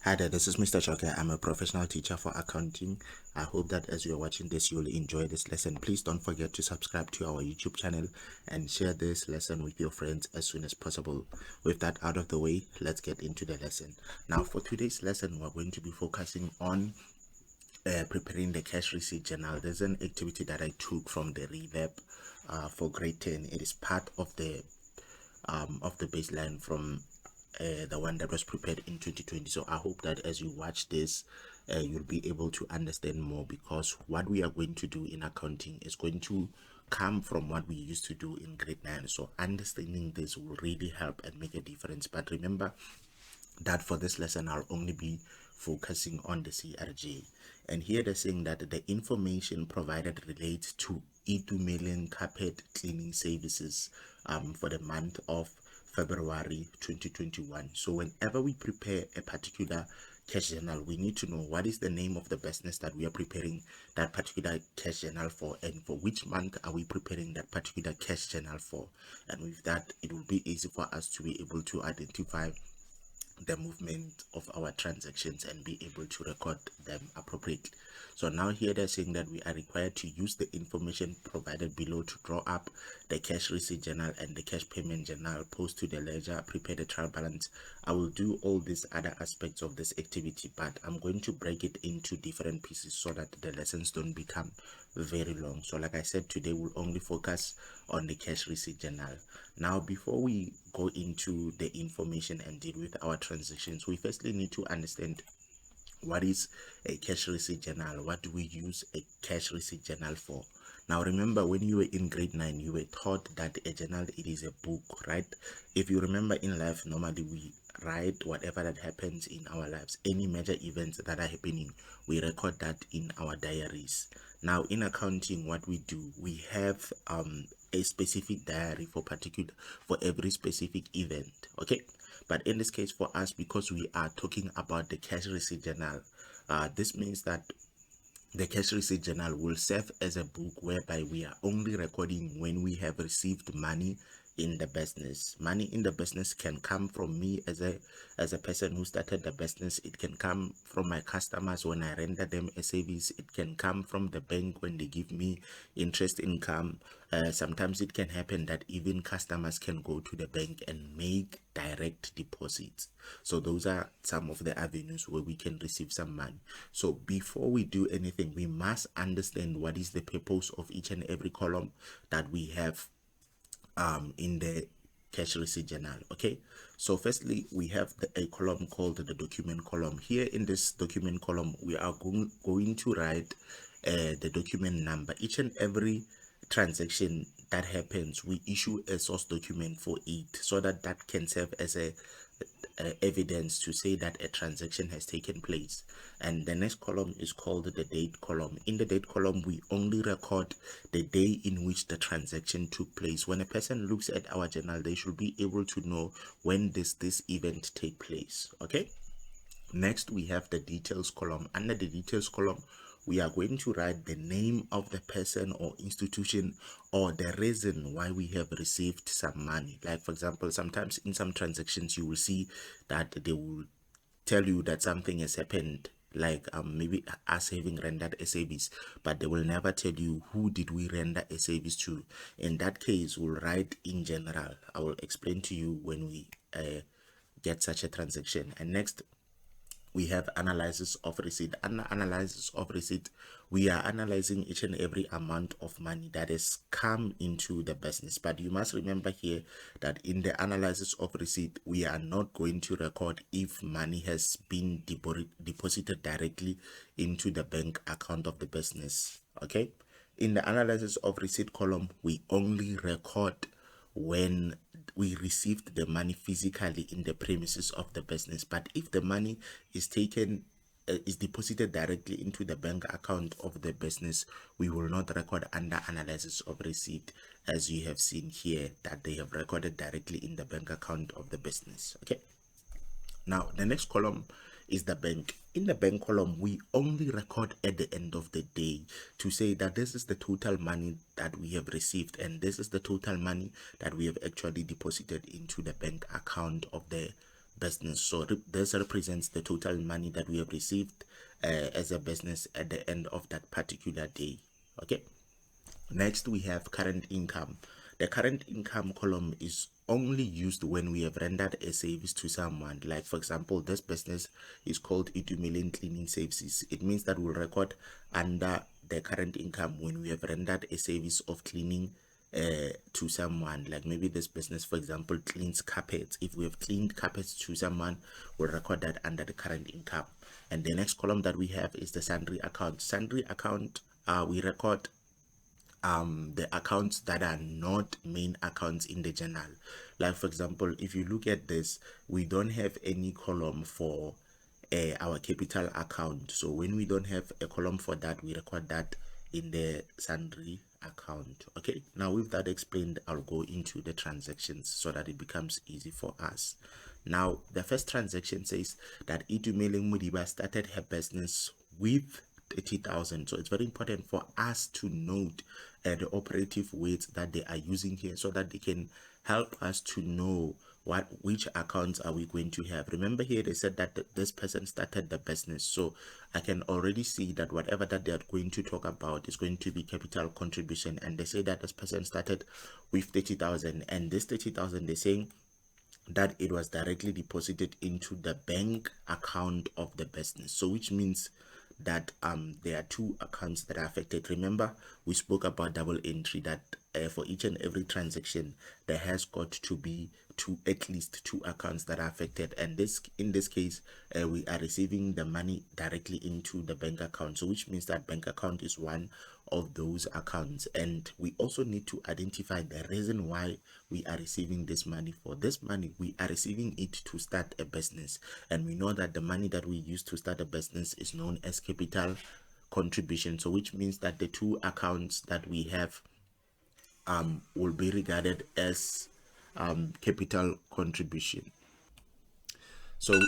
Hi there, this is Mr. Chauke. I'm a professional teacher for accounting. I hope that as you're watching this, you'll enjoy this lesson. Please don't forget to subscribe to our YouTube channel and share this lesson with your friends as soon as possible. With that out of the way, let's get into the lesson. Now, for today's lesson, we're going to be focusing on preparing the cash receipt journal. There's an activity that I took from the Relab for grade 10. It is part of the baseline from the one that was prepared in 2020. So I hope that as you watch this, you'll be able to understand more, because what we are going to do in accounting is going to come from what we used to do in grade 9. So understanding this will really help and make a difference. But remember that for this lesson, I'll only be focusing on the CRJ. And here they're saying that the information provided relates to E2 million carpet cleaning services for the month of February 2021. So whenever we prepare a particular cash journal, we need to know what is the name of the business that we are preparing that particular cash journal for, and for which month are we preparing that particular cash journal for. And with that, it will be easy for us to be able to identify the movement of our transactions and be able to record them appropriately. So now here they're saying that we are required to use the information provided below to draw up the cash receipt journal and the cash payment journal, post to the ledger, prepare the trial balance. I will do all these other aspects of this activity, but I'm going to break it into different pieces so that the lessons don't become very long. So like I said, today we'll only focus on the cash receipt journal. Now, before we go into the information and deal with our transactions, we firstly need to understand what is a cash receipt journal. What do we use a cash receipt journal for? Now remember, when you were in grade 9, you were taught that a journal, it is a book, right? If you remember, in life normally we write whatever that happens in our lives. Any major events that are happening, we record that in our diaries. Now in accounting, what we do, we have a specific diary for every specific event, okay? But in this case for us, because we are talking about the cash receipt journal, this means that the cash receipt journal will serve as a book whereby we are only recording when we have received money in the business. Money in the business can come from me as a person who started the business. It can come from my customers when I render them a service. It can come from the bank when they give me interest income. Sometimes it can happen that even customers can go to the bank and make direct deposits. So those are some of the avenues where we can receive some money. So before we do anything, we must understand what is the purpose of each and every column that we have in the cash receipt journal. Okay, so firstly we have a column called the document column. Here in this document column, we are going to write the document number. Each and every transaction that happens, we issue a source document for it, so that can serve as a evidence to say that a transaction has taken place. And the next column is called the date column. In the date column, we only record the day in which the transaction took place. When a person looks at our journal, they should be able to know when this event take place. Okay, next we have the details column. Under the details column, we are going to write the name of the person or institution, or the reason why we have received some money. Like for example, sometimes in some transactions you will see that they will tell you that something has happened, like maybe us having rendered a service, but they will never tell you who did we render a service to. In that case, we'll write in general. I will explain to you when we get such a transaction. And next we have analysis of receipt. Under analysis of receipt, we are analyzing each and every amount of money that has come into the business. But you must remember here that in the analysis of receipt, we are not going to record if money has been deposited directly into the bank account of the business. Okay, in the analysis of receipt column, we only record when we received the money physically in the premises of the business. But if the money is deposited directly into the bank account of the business, we will not record under analysis of receipt, as you have seen here that they have recorded directly in the bank account of the business. Okay, now the next column is the bank. In the bank column, we only record at the end of the day to say that this is the total money that we have received, and this is the total money that we have actually deposited into the bank account of the business. So this represents the total money that we have received as a business at the end of that particular day. Okay, next we have current income. The current income column is only used when we have rendered a service to someone. Like for example, this business is called Itumeleng Cleaning Services. It means that we'll record under the current income when we have rendered a service of cleaning to someone. Like maybe this business, for example, cleans carpets. If we have cleaned carpets to someone, we'll record that under the current income. And the next column that we have is the sundry account. Sundry account, we record the accounts that are not main accounts in the journal. Like for example, if you look at this, we don't have any column for our capital account. So when we don't have a column for that, we record that in the sundry account. Okay, now with that explained, I'll go into the transactions so that it becomes easy for us. Now the first transaction says that Itumeleng Modiba started her business with 30,000. So it's very important for us to note the operative words that they are using here so that they can help us to know which accounts are we going to have. Remember here they said that this person started the business, so I can already see that whatever that they are going to talk about is going to be capital contribution, and they say that this person started with 30,000, and this 30,000 they're saying that it was directly deposited into the bank account of the business. So which means that there are two accounts that are affected. Remember we spoke about double entry, that for each and every transaction there has got to be at least two accounts that are affected, and in this case we are receiving the money directly into the bank account. So which means that bank account is one of those accounts, and we also need to identify the reason why we are receiving this money. For this money, we are receiving it to start a business, and we know that the money that we use to start a business is known as capital contribution. So which means that the two accounts that we have will be regarded as capital contribution. So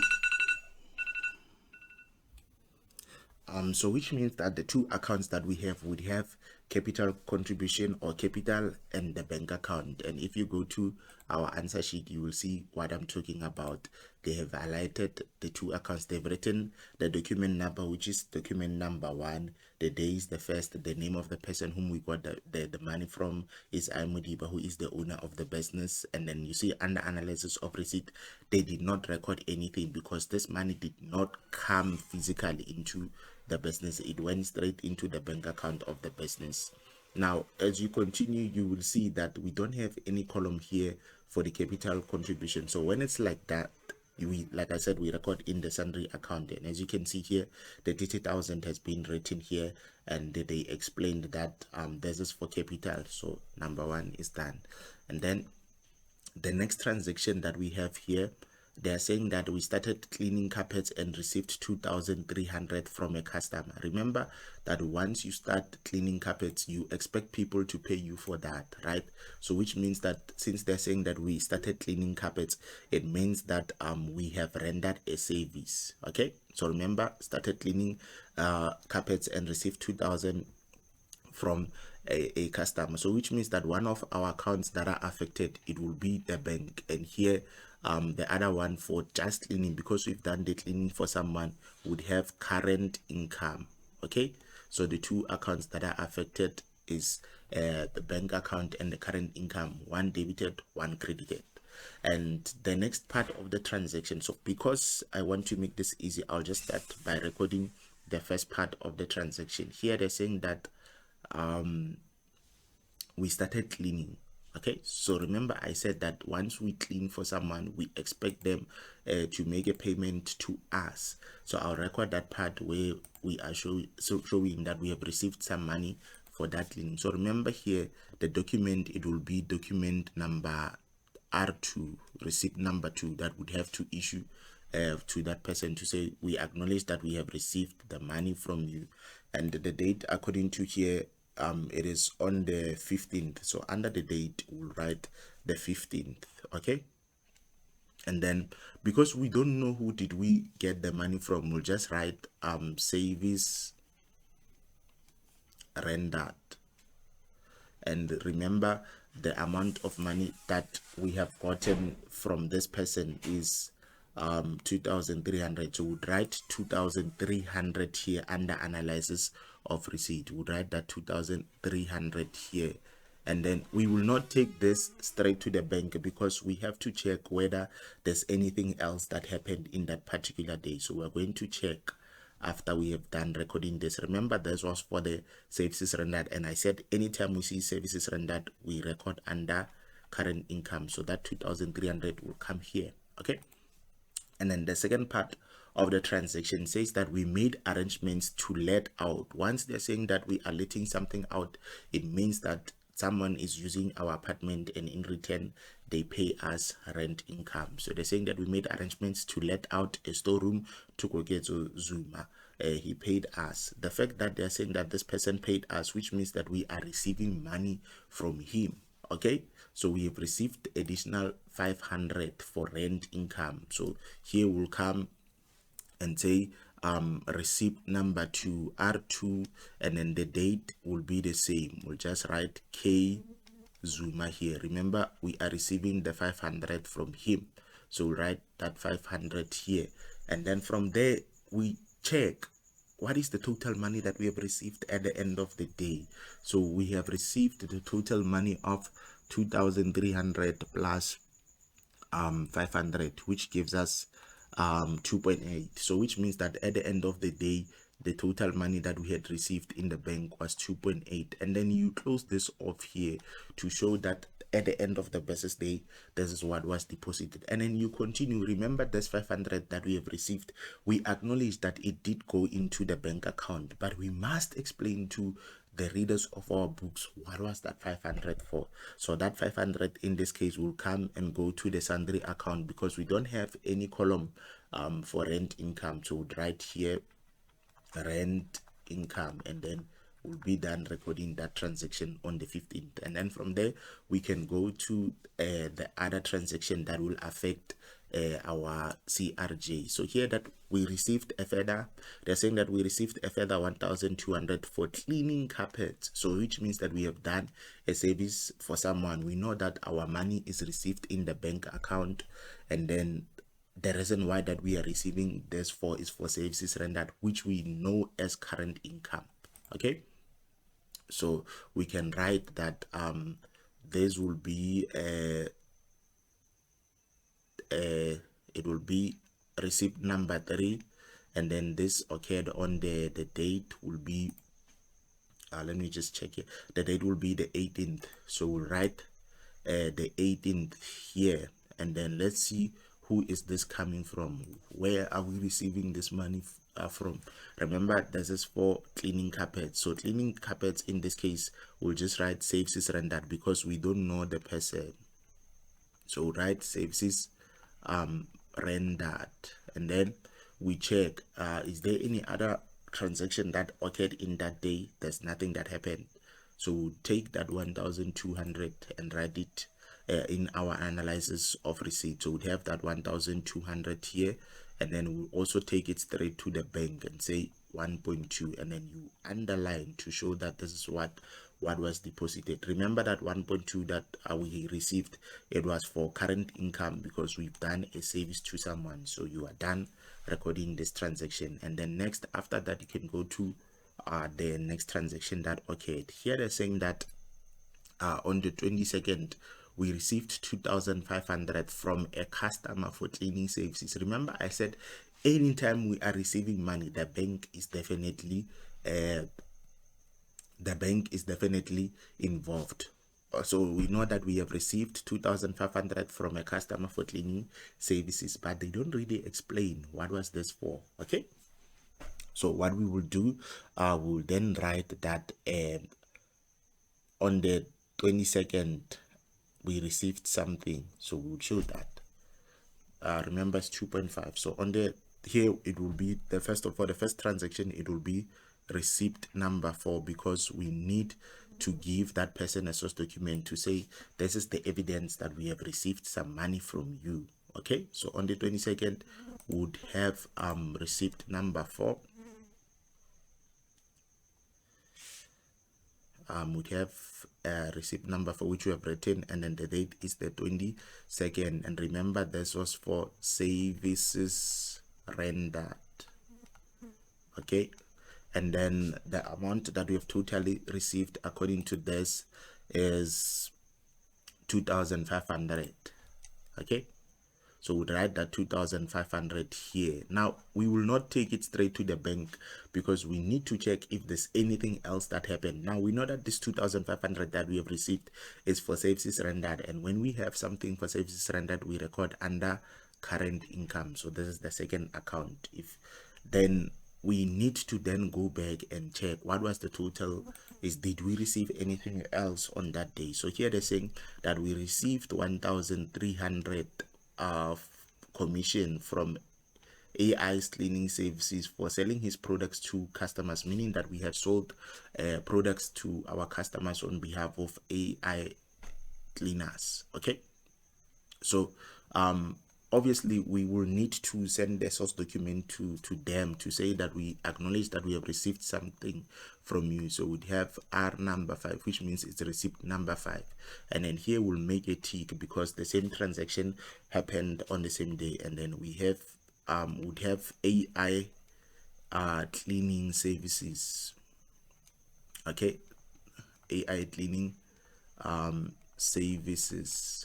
which means that the two accounts that we have would have capital contribution or capital and the bank account. And if you go to our answer sheet, you will see what I'm talking about. They have highlighted the two accounts. They've written the document number, which is document number 1. The day is the first. The name of the person whom we got the money from is Modiba, who is the owner of the business. And then you see under analysis of receipt, they did not record anything because this money did not come physically into the business. It went straight into the bank account of the business. Now as you continue, you will see that we don't have any column here for the capital contribution. So when it's like that, like I said, we record in the sundry account, and as you can see here, the 30,000 has been written here, and they explained that this is for capital. So number 1 is done. And then the next transaction that we have here, they are saying that we started cleaning carpets and received 2,300 from a customer. Remember that once you start cleaning carpets, you expect people to pay you for that, right? So which means that since they're saying that we started cleaning carpets, it means that we have rendered a service. Okay, so remember, started cleaning carpets and received 2,000 from a customer. So which means that one of our accounts that are affected, it will be the bank, and here the other one for just cleaning, because we've done the cleaning for someone, would have current income. Okay, so the two accounts that are affected is the bank account and the current income, one debited, one credited. And the next part of the transaction, so because I want to make this easy, I'll just start by recording the first part of the transaction. Here they're saying that we started cleaning. Okay, so remember I said that once we clean for someone, we expect them to make a payment to us. So I'll record that part where we are showing that we have received some money for that cleaning. So remember here, the document, it will be document number R2, receipt number 2, that would have to issue to that person to say we acknowledge that we have received the money from you. And the date, according to here, it is on the 15th. So under the date we'll write the 15th. Okay, and then because we don't know who did we get the money from, we'll just write service rendered. And remember, the amount of money that we have gotten from this person is 2,300. So we'd write 2,300 here under analysis of receipt. We'd write that 2,300 here, and then we will not take this straight to the bank because we have to check whether there's anything else that happened in that particular day. So we're going to check after we have done recording this. Remember, this was for the services rendered, and I said anytime we see services rendered, we record under current income. So that 2,300 will come here. Okay. And then the second part of the transaction says that we made arrangements to let out. Once they're saying that we are letting something out, it means that someone is using our apartment, and in return they pay us rent income. So they're saying that we made arrangements to let out a storeroom to Kogetso Zuma. He paid us. The fact that they're saying that this person paid us, which means that we are receiving money from him. Okay, so we have received additional 500 for rent income. So here we'll come and say receipt number 2 R2, and then the date will be the same. We'll just write K Zuma here. Remember, we are receiving the 500 from him, so we'll write that 500 here, and then from there we check what is the total money that we have received at the end of the day. So we have received the total money of 2,300 plus 500, which gives us 2.8. So which means that at the end of the day, the total money that we had received in the bank was 2.8. And then you close this off here to show that at the end of the business day, this is what was deposited. And then you continue. Remember, this 500 that we have received, we acknowledge that it did go into the bank account, but we must explain to the readers of our books what was that 500 for. So that 500 in this case will come and go to the sundry account, because we don't have any column for rent income. So we'll write here rent income, and then we'll be done recording that transaction on the 15th. And then from there we can go to the other transaction that will affect our CRJ. So here that we received a further, they're saying that we received a further 1,200 for cleaning carpets. So which means that we have done a service for someone. We know that our money is received in the bank account, and then the reason why that we are receiving this for is for services rendered, which we know as current income. Okay, so we can write that this will be it will be receipt number 3, and then this occurred on the date will be let me just check here. The date will be the 18th, so we'll write the 18th here, and then let's see who is this coming from. Where are we receiving this money from? Remember, this is for cleaning carpets. So cleaning carpets in this case, we'll just write services rendered because we don't know the person. So write services rendered, and then we check is there any other transaction that occurred in that day. There's nothing that happened, so we'll take that 1,200 and write it in our analysis of receipt. So we'd have that 1,200 here, and then we'll also take it straight to the bank and say 1.2, and then you underline to show that this is what was deposited. Remember that 1.2 that we received, it was for current income because we've done a service to someone. So you are done recording this transaction, and then next after that you can go to the next transaction that occurred. Here they're saying that on the 22nd we received 2,500 from a customer for cleaning services. Remember, I said anytime we are receiving money, the bank is definitely involved. So we know that we have received 2,500 from a customer for cleaning services, but they don't really explain what was this for. Okay, so what we will do, we'll then write that on the 22nd we received something, so we'll show that remember it's 2.5. so on the here it will be the first of all, the first transaction, it will be receipt number 4, because we need to give that person a source document to say this is the evidence that we have received some money from you. Okay, so on the 22nd would have receipt number 4. would have a receipt number for which we have written, and then the date is the 22nd. And remember, this was for services rendered. Okay, and then the amount that we have totally received according to this is 2,500. Okay, so we'll write that 2,500 here. Now we will not take it straight to the bank because we need to check if there's anything else that happened. Now we know that this 2,500 that we have received is for services rendered, and when we have something for services rendered, we record under current income. So this is the second account. If then we need to then go back and check what was the total, is did we receive anything else on that day. So here they're saying that we received 1,300 of commission from AI's cleaning services for selling his products to customers, meaning that we have sold products to our customers on behalf of AI cleaners. Okay, so obviously we will need to send the source document to them to say that we acknowledge that we have received something from you. So we'd have R number 5, which means it's receipt number 5, and then here we'll make a tick because the same transaction happened on the same day. And then we have would have AI cleaning services. Okay, AI cleaning services.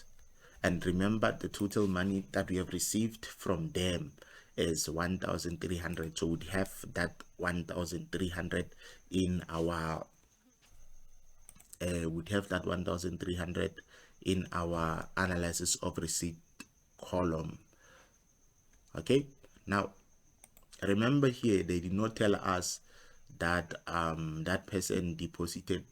And remember, the total money that we have received from them is 1,300. So we'd have that 1,300 in our in our analysis of receipt column. Okay, now remember here they did not tell us that that person deposited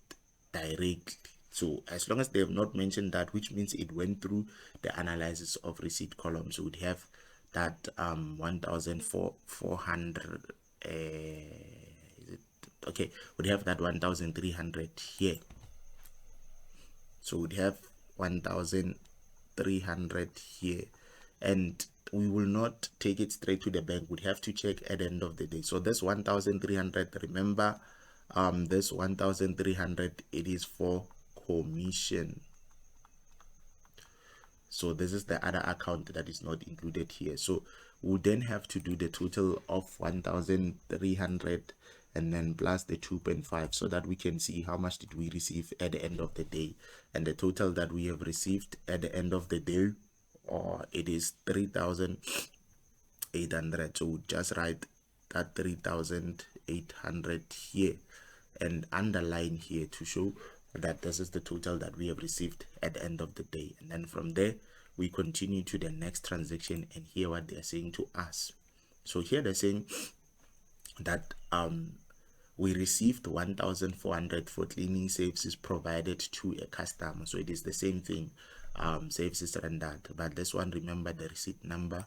directly. So as long as they have not mentioned that, which means it went through the analysis of receipt column, so we'd have that 1,400 okay, we'd have that 1,300 here. So we'd have 1,300 here, and we will not take it straight to the bank. We'd have to check at the end of the day. So this 1,300, remember, this 1,300, it is for commission. So this is the other account that is not included here. So we'll then have to do the total of 1,300 and then plus the 2.5 so that we can see how much did we receive at the end of the day. And the total that we have received at the end of the day, or it is 3,800. So we'll just write that 3,800 here and underline here to show that this is the total that we have received at the end of the day. And then from there we continue to the next transaction and hear what they are saying to us. So here they're saying that we received 1,400 for cleaning services provided to a customer. So it is the same thing, services rendered, but this one, remember, the receipt number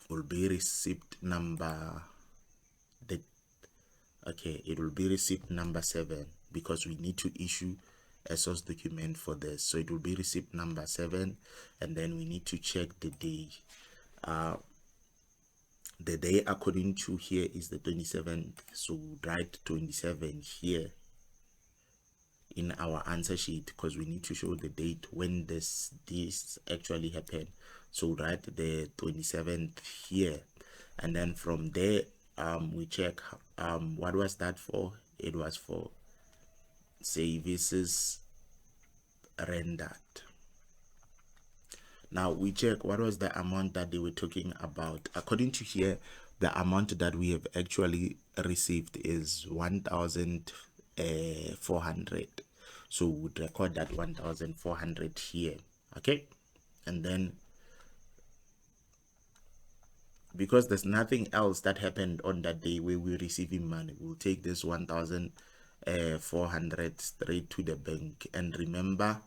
will be receipt number it will be receipt number 7 because we need to issue a source document for this. So it will be receipt number 7, and then we need to check the day. The day according to here is the 27th, so we'll write 27 here in our answer sheet because we need to show the date when this actually happened. So we'll write the 27th here, and then from there we check what was that for. It was for services rendered. Now we check what was the amount that they were talking about. According to here, the amount that we have actually received is 1,400. So we would record that 1,400 here. Okay, and then because there's nothing else that happened on that day where we're receiving money, we'll take this 1,400 straight to the bank. And remember,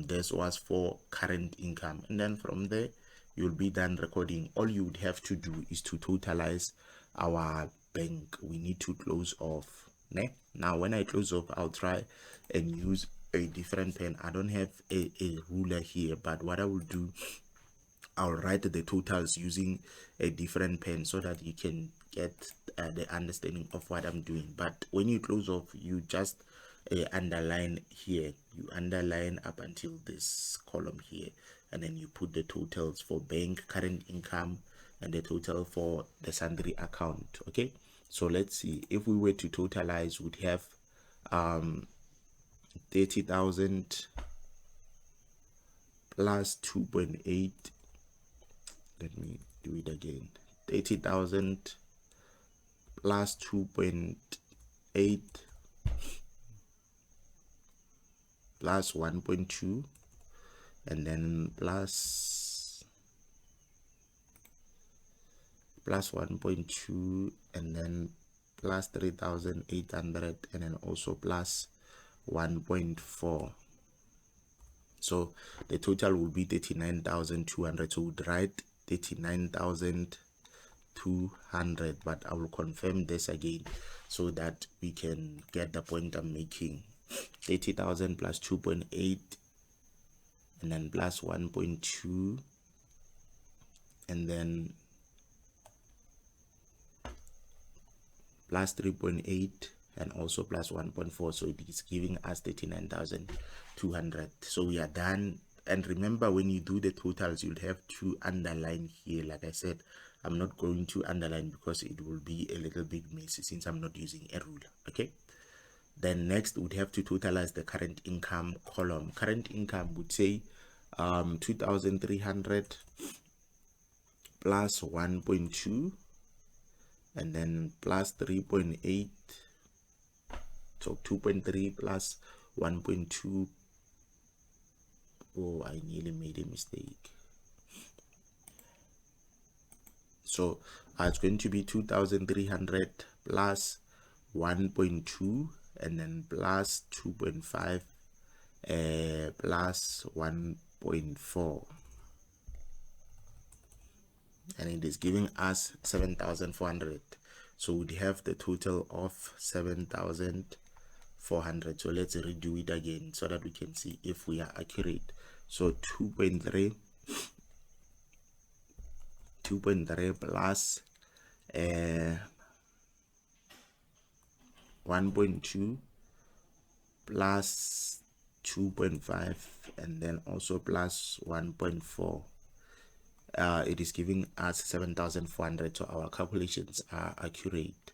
this was for current income, and then from there you'll be done recording. All you would have to do is to totalize our bank. We need to close off. Now when I close off, I'll try and use a different pen. I don't have a ruler here, but what I will do, I'll write the totals using a different pen so that you can get the understanding of what I'm doing. But when you close off, you just underline here, you underline up until this column here, and then you put the totals for bank, current income, and the total for the sundry account. Okay, so let's see, if we were to totalize, we'd have 30,000 plus 2.8. Let me do it again. 30,000 plus 2.8 plus 1.2, and then plus 1.2, and then plus 3,800, and then also plus 1.4. So the total will be 39,200. So we'd write 39,200, but I will confirm this again so that we can get the point I'm making. 30,000 plus 2.8, and then plus 1.2, and then plus 3.8, and also plus 1.4. so it is giving us 39,200. So we are done. And remember, when you do the totals, you'll have to underline here. Like I said, I'm not going to underline because it will be a little bit messy since I'm not using a ruler. Okay, then next we'd have to totalize the current income column. Current income would say 2,300 plus 1.2, and then plus 3.8. So 2.3 plus 1.2. Oh, I nearly made a mistake. So it's going to be 2,300 plus 1.2, and then plus 2.5 plus 1.4, and it is giving us 7,400. So we'd have the total of 7,400. So let's redo it again so that we can see if we are accurate. So 2.3 plus 1.2 plus 2.5, and then also plus 1.4. It is giving us 7,400. So our calculations are accurate.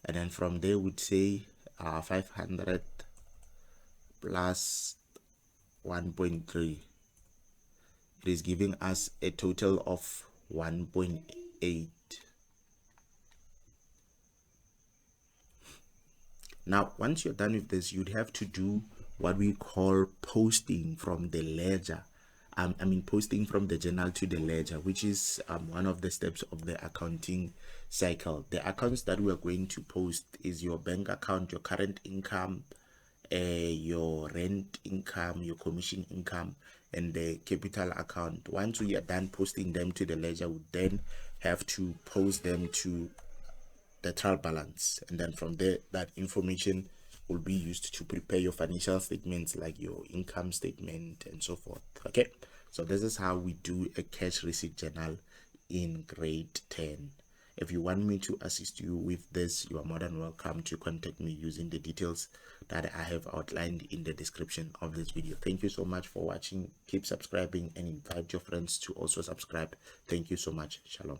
And then from there we'd say 500 plus 1.3. It is giving us a total of 1.8. Now once you're done with this, you'd have to do what we call posting from the ledger. Posting from the journal to the ledger, which is one of the steps of the accounting cycle. The accounts that we are going to post is your bank account, your current income, your rent income, your commission income, and the capital account. Once we are done posting them to the ledger, we then have to post them to the trial balance, and then from there that information will be used to prepare your financial statements, like your income statement and so forth. Okay, so this is how we do a cash receipt journal in grade 10. If you want me to assist you with this, you are more than welcome to contact me using the details that I have outlined in the description of this video. Thank you so much for watching. Keep subscribing and invite your friends to also subscribe. Thank you so much. Shalom.